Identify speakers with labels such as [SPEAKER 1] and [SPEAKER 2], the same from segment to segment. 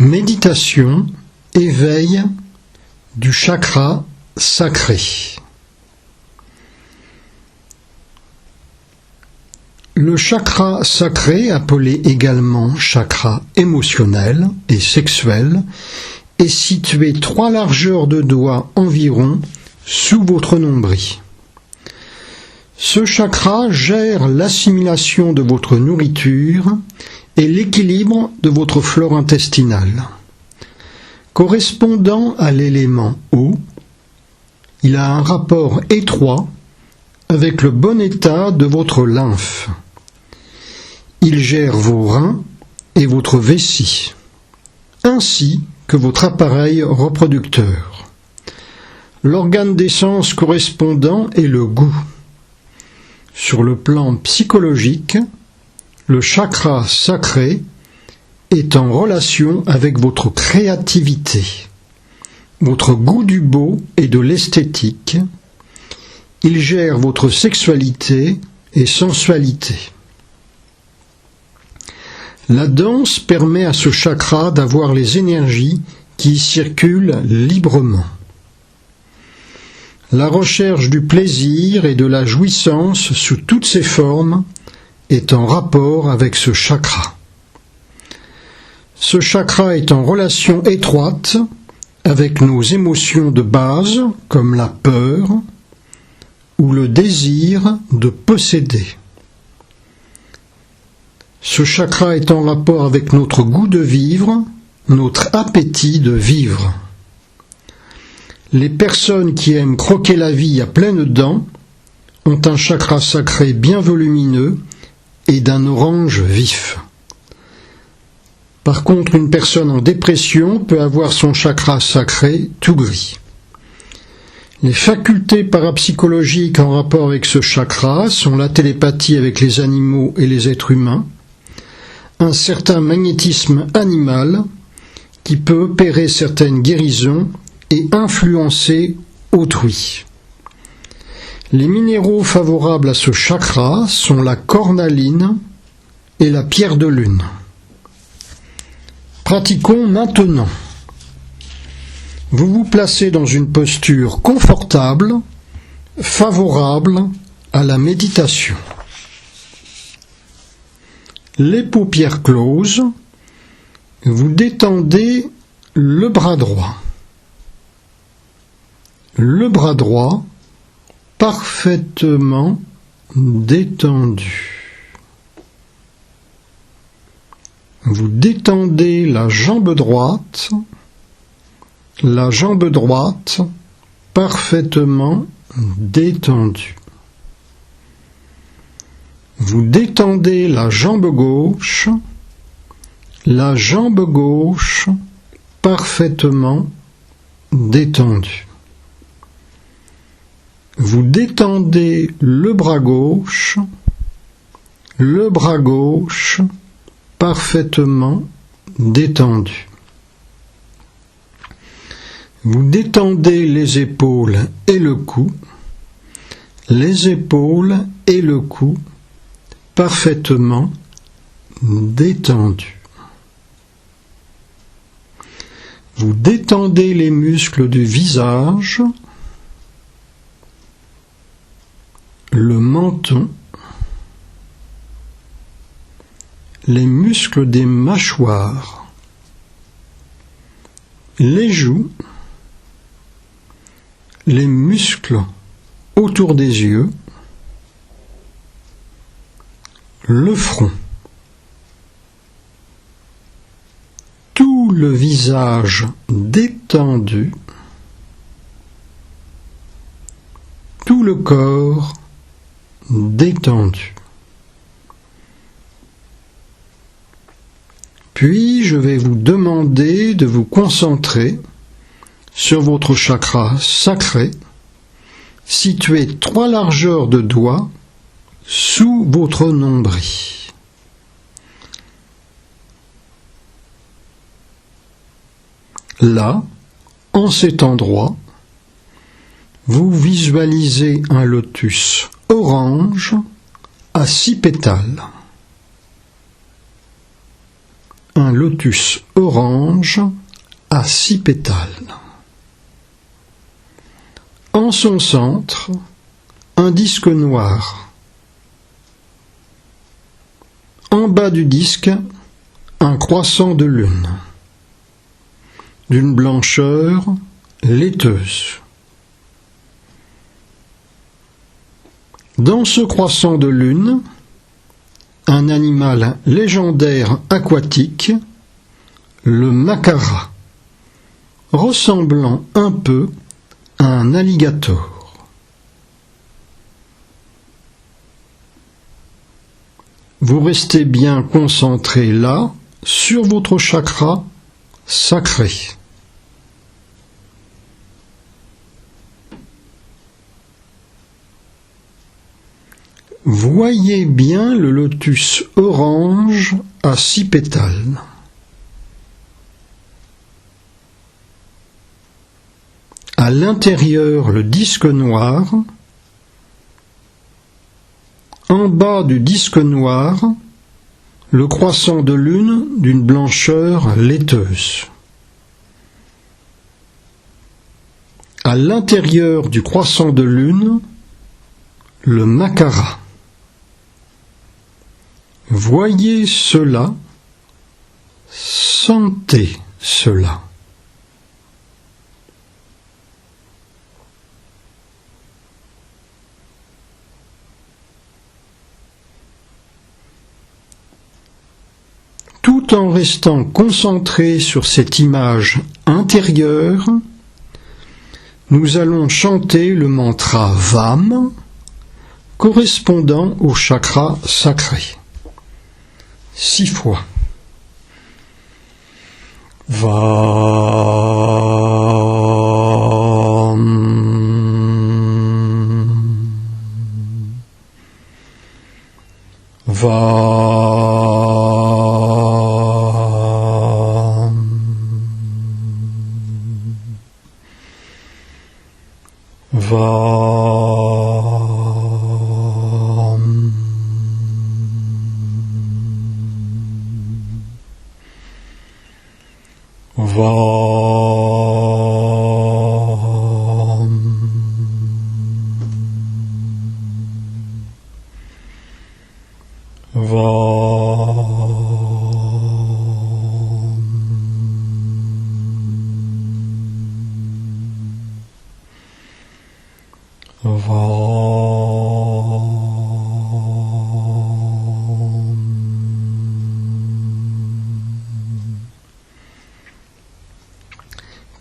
[SPEAKER 1] Méditation, éveil du chakra sacré. Le chakra sacré, appelé également chakra émotionnel et sexuel, est situé 3 largeurs de doigts environ sous votre nombril. Ce chakra gère l'assimilation de votre nourriture et l'équilibre de votre flore intestinale. Correspondant à l'élément eau, il a un rapport étroit avec le bon état de votre lymphe. Il gère vos reins et votre vessie, ainsi que votre appareil reproducteur. L'organe des sens correspondant est le goût. Sur le plan psychologique, le chakra sacré est en relation avec votre créativité, votre goût du beau et de l'esthétique. Il gère votre sexualité et sensualité. La danse permet à ce chakra d'avoir les énergies qui y circulent librement. La recherche du plaisir et de la jouissance sous toutes ses formes est en rapport avec ce chakra. Ce chakra est en relation étroite avec nos émotions de base, comme la peur ou le désir de posséder. Ce chakra est en rapport avec notre goût de vivre, notre appétit de vivre. Les personnes qui aiment croquer la vie à pleines dents ont un chakra sacré bien volumineux et d'un orange vif. Par contre, une personne en dépression peut avoir son chakra sacré tout gris. Les facultés parapsychologiques en rapport avec ce chakra sont la télépathie avec les animaux et les êtres humains, un certain magnétisme animal qui peut opérer certaines guérisons et influencer autrui. Les minéraux favorables à ce chakra sont la cornaline et la pierre de lune. Pratiquons maintenant. Vous vous placez dans une posture confortable, favorable à la méditation. Les paupières closes, vous détendez le bras droit. Le bras droit parfaitement détendu. Vous détendez la jambe droite parfaitement détendue. Vous détendez la jambe gauche parfaitement détendue. Vous détendez le bras gauche parfaitement détendu. Vous détendez les épaules et le cou parfaitement détendus. Vous détendez les muscles du visage, le menton, les muscles des mâchoires, les joues, les muscles autour des yeux, le front, tout le visage détendu, tout le corps détendu. Puis je vais vous demander de vous concentrer sur votre chakra sacré, situé 3 largeurs de doigts sous votre nombril. Là, en cet endroit, vous visualisez un lotus orange à 6 pétales. un lotus orange à 6 pétales. En son centre, un disque noir. En bas du disque, un croissant de lune, d'une blancheur laiteuse. Dans ce croissant de lune, un animal légendaire aquatique, le macara, ressemblant un peu à un alligator. Vous restez bien concentré là, sur votre chakra sacré. Voyez bien le lotus orange à 6 pétales. À l'intérieur, le disque noir. En bas du disque noir, le croissant de lune d'une blancheur laiteuse. À l'intérieur du croissant de lune, le macara. Voyez cela, sentez cela. Tout en restant concentré sur cette image intérieure, nous allons chanter le mantra VAM correspondant au chakra sacré. 6 fois.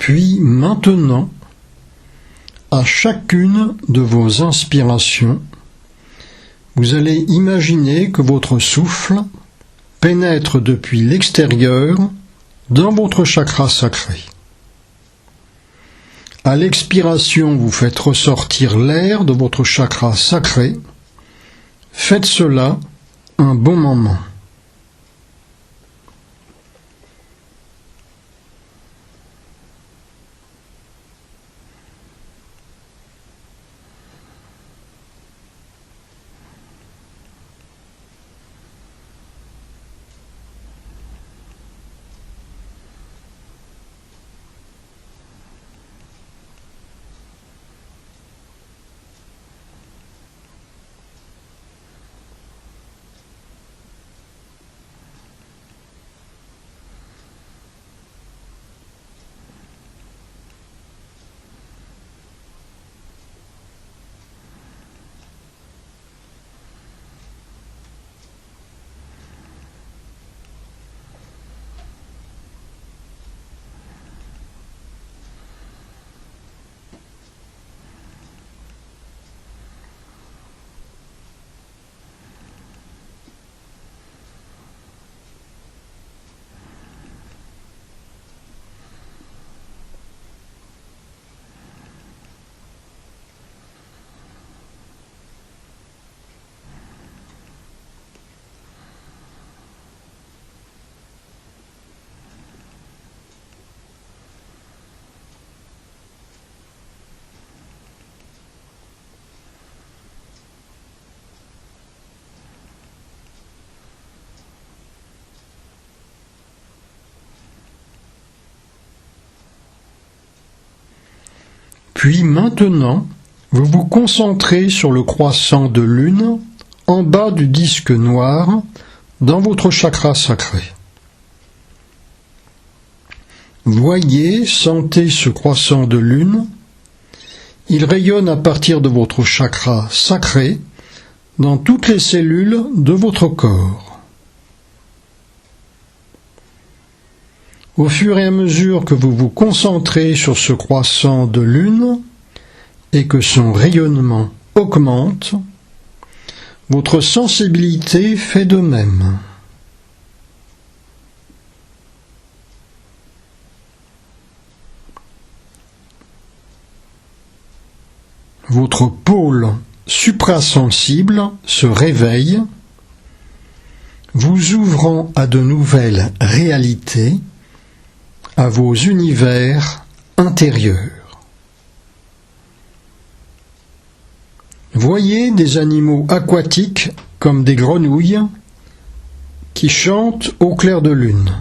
[SPEAKER 1] Puis maintenant, à chacune de vos inspirations, vous allez imaginer que votre souffle pénètre depuis l'extérieur dans votre chakra sacré. À l'expiration, vous faites ressortir l'air de votre chakra sacré. Faites cela un bon moment. Puis maintenant, vous vous concentrez sur le croissant de lune en bas du disque noir dans votre chakra sacré. Voyez, sentez ce croissant de lune. Il rayonne à partir de votre chakra sacré dans toutes les cellules de votre corps. Au fur et à mesure que vous vous concentrez sur ce croissant de lune et que son rayonnement augmente, votre sensibilité fait de même. Votre pôle suprasensible se réveille, vous ouvrant à de nouvelles réalités, à vos univers intérieurs. Voyez des animaux aquatiques comme des grenouilles qui chantent au clair de lune.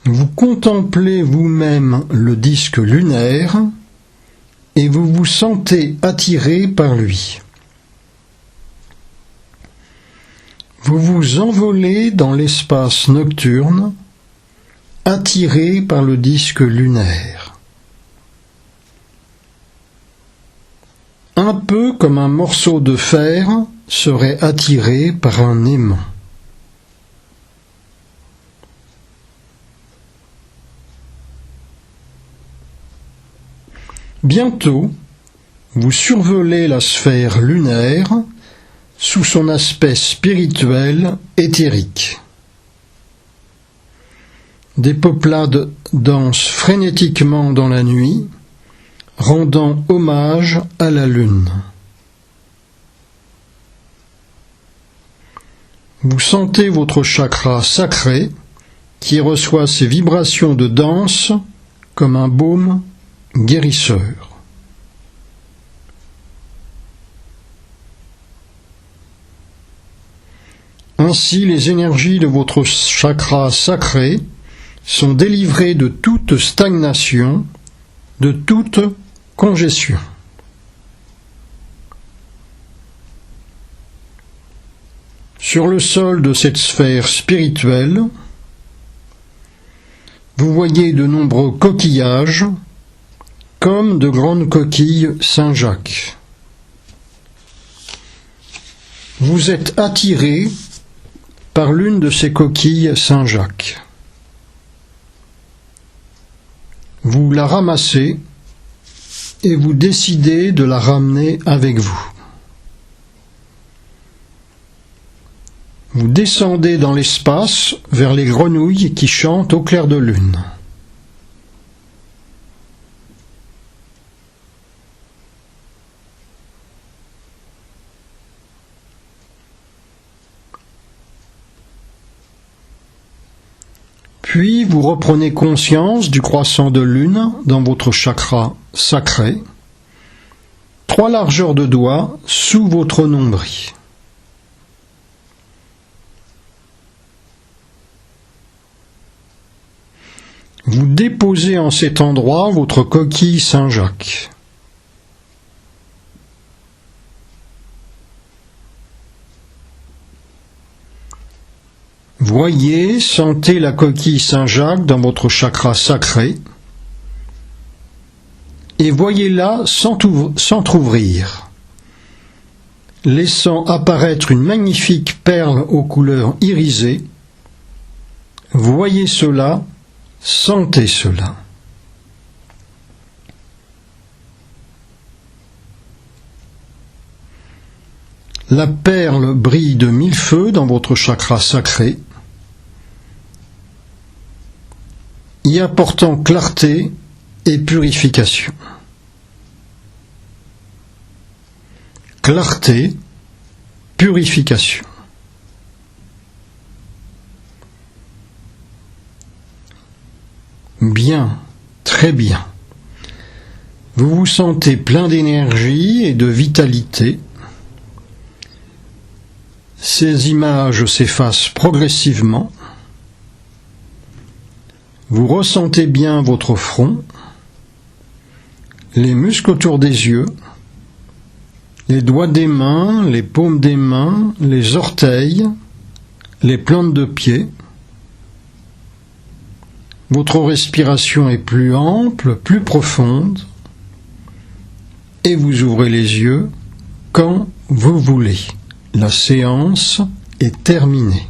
[SPEAKER 1] Vous contemplez vous-même le disque lunaire et vous vous sentez attiré par lui. Vous vous envolez dans l'espace nocturne, attiré par le disque lunaire. Un peu comme un morceau de fer serait attiré par un aimant. Bientôt, vous survolez la sphère lunaire sous son aspect spirituel éthérique. Des peuplades dansent frénétiquement dans la nuit, rendant hommage à la lune. Vous sentez votre chakra sacré qui reçoit ces vibrations de danse comme un baume guérisseur. Ainsi, les énergies de votre chakra sacré sont délivrées de toute stagnation, de toute congestion. Sur le sol de cette sphère spirituelle, vous voyez de nombreux coquillages, comme de grandes coquilles Saint-Jacques. Vous êtes attiré par l'une de ces coquilles Saint-Jacques. Vous la ramassez et vous décidez de la ramener avec vous. Vous descendez dans l'espace vers les grenouilles qui chantent au clair de lune. Puis vous reprenez conscience du croissant de lune dans votre chakra sacré, 3 largeurs de doigts sous votre nombril. Vous déposez en cet endroit votre coquille Saint-Jacques. Voyez, sentez la coquille Saint-Jacques dans votre chakra sacré et voyez-la s'entr'ouvrir, laissant apparaître une magnifique perle aux couleurs irisées. Voyez cela, sentez cela. La perle brille de 1000 feux dans votre chakra sacré, y apportant clarté et purification. Clarté, purification. bien, très bien. Vous vous sentez plein d'énergie et de vitalité. Ces images s'effacent progressivement. Vous ressentez bien votre front, les muscles autour des yeux, les doigts des mains, les paumes des mains, les orteils, les plantes de pied. Votre respiration est plus ample, plus profonde, et vous ouvrez les yeux quand vous voulez. La séance est terminée.